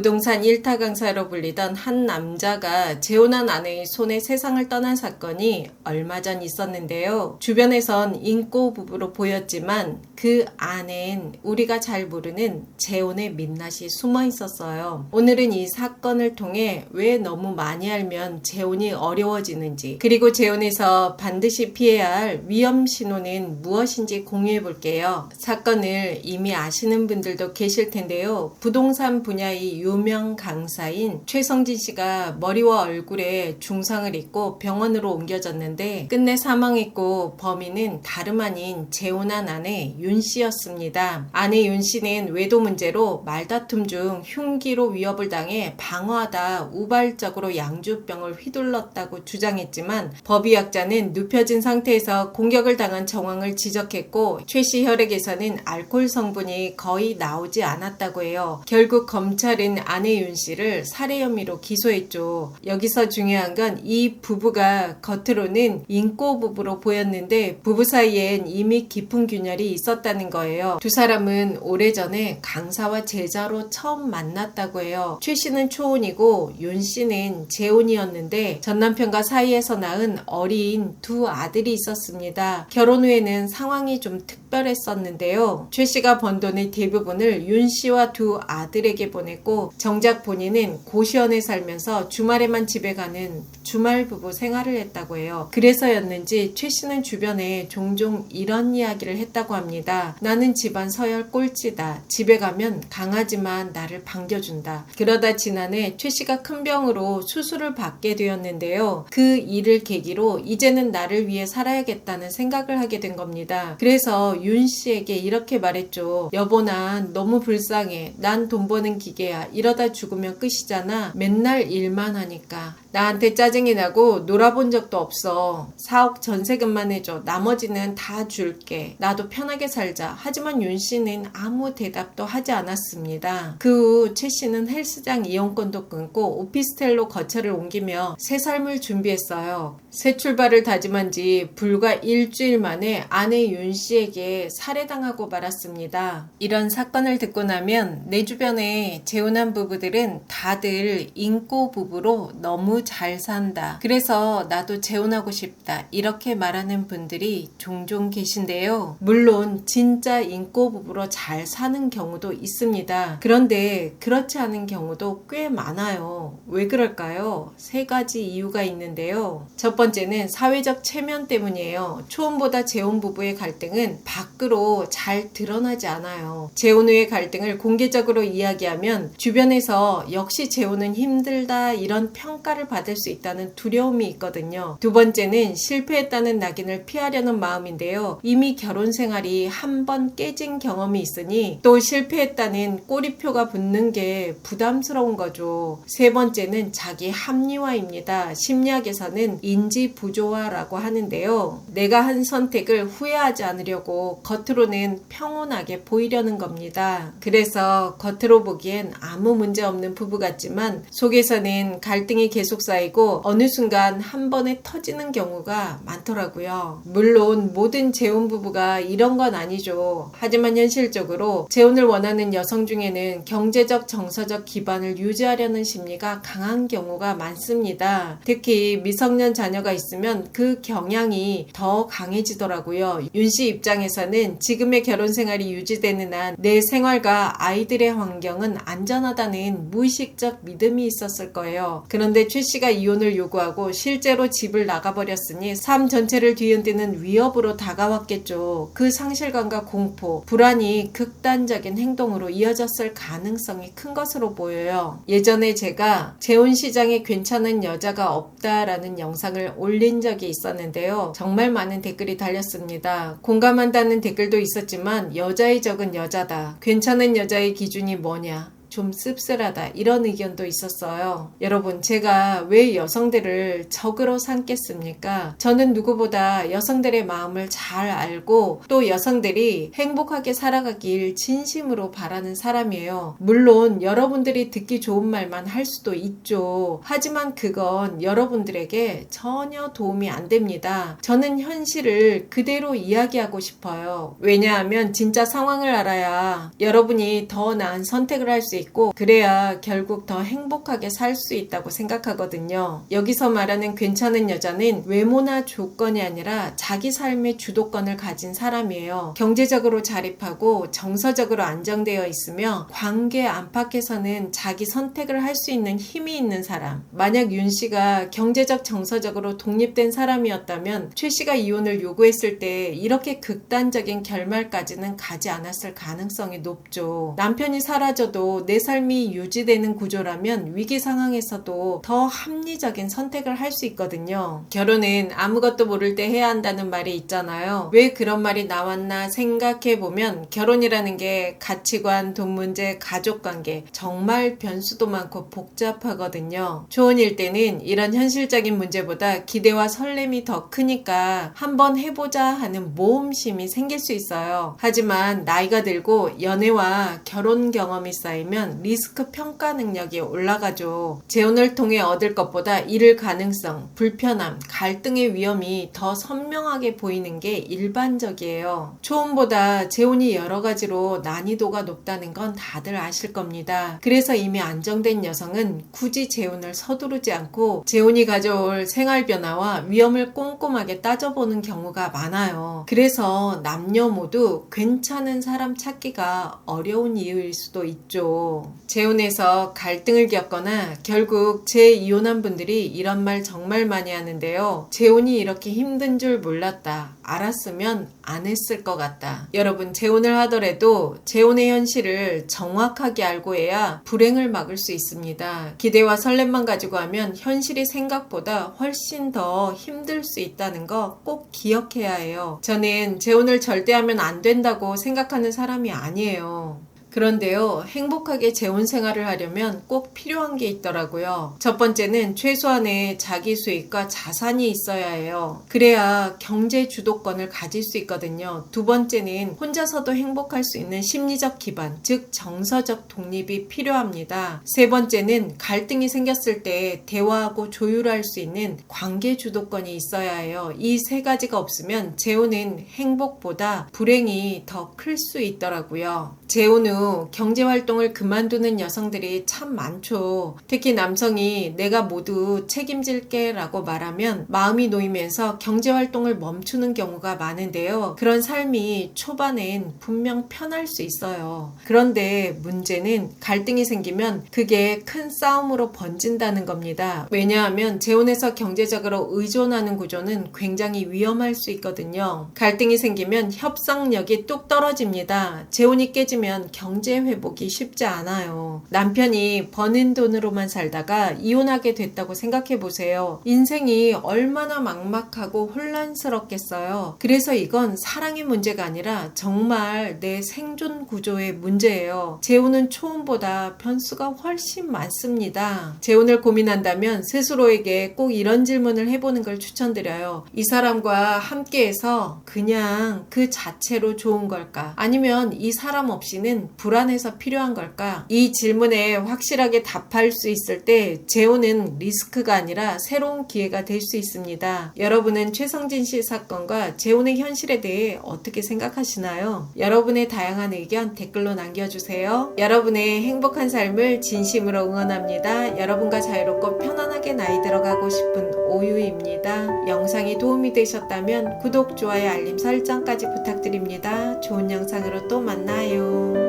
부동산 일타 강사로 불리던 한 남자가 재혼한 아내의 손에 세상을 떠난 사건이 얼마 전 있었는데요. 주변에선 인고 부부로 보였지만 그 안엔 우리가 잘 모르는 재혼의 민낯이 숨어 있었어요. 오늘은 이 사건을 통해 왜 너무 많이 알면 재혼이 어려워지는지, 그리고 재혼에서 반드시 피해야 할 위험 신호는 무엇인지 공유해 볼게요. 사건을 이미 아시는 분들도 계실 텐데요. 부동산 분야의 유명 강사인 최성진 씨가 머리와 얼굴에 중상을 입고 병원으로 옮겨졌는데 끝내 사망했고, 범인은 다름 아닌 재혼한 아내 윤 씨였습니다. 아내 윤 씨는 외도 문제로 말다툼 중 흉기로 위협을 당해 방어하다 우발적으로 양주병을 휘둘렀다고 주장했지만, 법의학자는 눕혀진 상태에서 공격을 당한 정황을 지적했고, 최 씨 혈액에서는 알코올 성분이 거의 나오지 않았다고 해요. 결국 검찰은 아내 윤 씨를 살해 혐의로 기소했죠. 여기서 중요한 건 이 부부가 겉으로는 인고 부부로 보였는데 부부 사이엔 이미 깊은 균열이 있었다는 거예요. 두 사람은 오래전에 강사와 제자로 처음 만났다고 해요. 최 씨는 초혼이고 윤 씨는 재혼이었는데 전 남편과 사이에서 낳은 어린 두 아들이 있었습니다. 결혼 후에는 상황이 좀 특별했었는데요. 최 씨가 번 돈의 대부분을 윤 씨와 두 아들에게 보냈고, 정작 본인은 고시원에 살면서 주말에만 집에 가는 주말 부부 생활을 했다고 해요. 그래서였는지 최 씨는 주변에 종종 이런 이야기를 했다고 합니다. 나는 집안 서열 꼴찌다. 집에 가면 강아지만 나를 반겨준다. 그러다 지난해 최 씨가 큰 병으로 수술을 받게 되었는데요. 그 일을 계기로 이제는 나를 위해 살아야겠다는 생각을 하게 된 겁니다. 그래서 윤 씨에게 이렇게 말했죠. 여보, 난 너무 불쌍해. 난 돈 버는 기계야. 이러다 죽으면 끝이잖아. 맨날 일만 하니까. 나한테 짜증이 나고 놀아본 적도 없어. 4억 전세금만 해줘. 나머지는 다 줄게. 나도 편하게 살자. 하지만 윤 씨는 아무 대답도 하지 않았습니다. 그 후 최 씨는 헬스장 이용권도 끊고 오피스텔로 거처를 옮기며 새 삶을 준비했어요. 새 출발을 다짐한 지 불과 일주일 만에 아내 윤 씨에게 살해당하고 말았습니다. 이런 사건을 듣고 나면 내 주변에 재혼한 부부들은 다들 인고 부부로 너무 잘 산다. 그래서 나도 재혼하고 싶다. 이렇게 말하는 분들이 종종 계신데요. 물론 진짜 인고 부부로 잘 사는 경우도 있습니다. 그런데 그렇지 않은 경우도 꽤 많아요. 왜 그럴까요? 세 가지 이유가 있는데요. 첫 번째는 사회적 체면 때문이에요. 초혼보다 재혼 부부의 갈등은 밖으로 잘 드러나지 않아요. 재혼 후의 갈등을 공개적으로 이야기하면 주변에서 역시 재혼은 힘들다 이런 평가를 받을 수 있다는 두려움이 있거든요. 두 번째는 실패했다는 낙인을 피하려는 마음인데요. 이미 결혼 생활이 한 번 깨진 경험이 있으니 또 실패했다는 꼬리표가 붙는 게 부담스러운 거죠. 세 번째는 자기 합리화입니다. 심리학에서는 인지 부조화라고 하는데요. 내가 한 선택을 후회하지 않으려고 겉으로는 평온하게 보이려는 겁니다. 그래서 겉으로 보기엔 아무 문제 없는 부부 같지만 속에서는 갈등이 계속 쌓이고 어느 순간 한 번에 터지는 경우가 많더라고요. 물론 모든 재혼 부부가 이런 건 아니죠. 하지만 현실적으로 재혼을 원하는 여성 중에는 경제적 정서적 기반을 유지하려는 심리가 강한 경우가 많습니다. 특히 미성년 자녀가 있으면 그 경향이 더 강해지더라고요. 윤 씨 입장에서는 지금의 결혼 생활이 유지되는 한 내 생활과 아이들의 환경은 안전하다는 무의식적 믿음이 있었을 거예요. 그런데 최 씨가 이혼을 요구하고 실제로 집을 나가버렸으니 삶 전체를 뒤흔드는 위협으로 다가왔겠죠. 그 상실감과 공포, 불안이 극단적인 행동으로 이어졌을 가능성이 큰 것으로 보여요. 예전에 제가 재혼 시장에 괜찮은 여자가 없다라는 영상을 올린 적이 있었는데요. 정말 많은 댓글이 달렸습니다. 공감한다는 댓글도 있었지만 여자의 적은 여자다. 괜찮은 여자의 기준이 뭐냐? 좀 씁쓸하다 이런 의견도 있었어요. 여러분, 제가 왜 여성들을 적으로 삼겠습니까? 저는 누구보다 여성들의 마음을 잘 알고 또 여성들이 행복하게 살아가길 진심으로 바라는 사람이에요. 물론 여러분들이 듣기 좋은 말만 할 수도 있죠. 하지만 그건 여러분들에게 전혀 도움이 안 됩니다. 저는 현실을 그대로 이야기하고 싶어요. 왜냐하면 진짜 상황을 알아야 여러분이 더 나은 선택을 할 수 있고 있고 그래야 결국 더 행복하게 살 수 있다고 생각하거든요. 여기서 말하는 괜찮은 여자는 외모나 조건이 아니라 자기 삶의 주도권을 가진 사람이에요. 경제적으로 자립하고 정서적으로 안정되어 있으며 관계 안팎에서는 자기 선택을 할 수 있는 힘이 있는 사람. 만약 윤 씨가 경제적 정서적으로 독립된 사람이었다면 최 씨가 이혼을 요구했을 때 이렇게 극단적인 결말까지는 가지 않았을 가능성이 높죠. 남편이 사라져도 내 삶이 유지되는 구조라면 위기 상황에서도 더 합리적인 선택을 할 수 있거든요. 결혼은 아무것도 모를 때 해야 한다는 말이 있잖아요. 왜 그런 말이 나왔나 생각해보면 결혼이라는 게 가치관, 돈 문제, 가족관계 정말 변수도 많고 복잡하거든요. 초혼일 때는 이런 현실적인 문제보다 기대와 설렘이 더 크니까 한번 해보자 하는 모험심이 생길 수 있어요. 하지만 나이가 들고 연애와 결혼 경험이 쌓이면 리스크 평가 능력이 올라가죠. 재혼을 통해 얻을 것보다 잃을 가능성, 불편함, 갈등의 위험이 더 선명하게 보이는 게 일반적이에요. 초혼보다 재혼이 여러 가지로 난이도가 높다는 건 다들 아실 겁니다. 그래서 이미 안정된 여성은 굳이 재혼을 서두르지 않고 재혼이 가져올 생활 변화와 위험을 꼼꼼하게 따져보는 경우가 많아요. 그래서 남녀 모두 괜찮은 사람 찾기가 어려운 이유일 수도 있죠. 재혼에서 갈등을 겪거나 결국 재이혼한 분들이 이런 말 정말 많이 하는데요. 재혼이 이렇게 힘든 줄 몰랐다. 알았으면 안 했을 것 같다. 여러분, 재혼을 하더라도 재혼의 현실을 정확하게 알고 해야 불행을 막을 수 있습니다. 기대와 설렘만 가지고 하면 현실이 생각보다 훨씬 더 힘들 수 있다는 거 꼭 기억해야 해요. 저는 재혼을 절대 하면 안 된다고 생각하는 사람이 아니에요. 그런데요, 행복하게 재혼 생활을 하려면 꼭 필요한 게 있더라고요. 첫 번째는 최소한의 자기 수익과 자산이 있어야 해요. 그래야 경제 주도권을 가질 수 있거든요. 두 번째는 혼자서도 행복할 수 있는 심리적 기반, 즉 정서적 독립이 필요합니다. 세 번째는 갈등이 생겼을 때 대화하고 조율할 수 있는 관계 주도권이 있어야 해요. 이 세 가지가 없으면 재혼은 행복보다 불행이 더 클 수 있더라고요. 재혼 후 경제활동을 그만두는 여성들이 참 많죠. 특히 남성이 내가 모두 책임질게 라고 말하면 마음이 놓이면서 경제활동을 멈추는 경우가 많은데요. 그런 삶이 초반엔 분명 편할 수 있어요. 그런데 문제는 갈등이 생기면 그게 큰 싸움으로 번진다는 겁니다. 왜냐하면 재혼에서 경제적으로 의존하는 구조는 굉장히 위험할 수 있거든요. 갈등이 생기면 협상력이 뚝 떨어집니다. 재혼이 깨지면 경제 회복이 쉽지 않아요. 남편이 버는 돈으로만 살다가 이혼하게 됐다고 생각해 보세요. 인생이 얼마나 막막하고 혼란스럽겠어요. 그래서 이건 사랑의 문제가 아니라 정말 내 생존 구조의 문제예요. 재혼은 초혼보다 변수가 훨씬 많습니다. 재혼을 고민한다면 스스로에게 꼭 이런 질문을 해보는 걸 추천드려요. 이 사람과 함께해서 그냥 그 자체로 좋은 걸까? 아니면 이 사람 없이는 불안해서 필요한 걸까? 이 질문에 확실하게 답할 수 있을 때 재혼은 리스크가 아니라 새로운 기회가 될 수 있습니다. 여러분은 최성진 씨 사건과 재혼의 현실에 대해 어떻게 생각하시나요? 여러분의 다양한 의견 댓글로 남겨주세요. 여러분의 행복한 삶을 진심으로 응원합니다. 여러분과 자유롭고 편안하게 나이 들어가고 싶은 오유입니다. 영상이 도움이 되셨다면 구독, 좋아요, 알림 설정까지 부탁드립니다. 좋은 영상으로 또 만나요.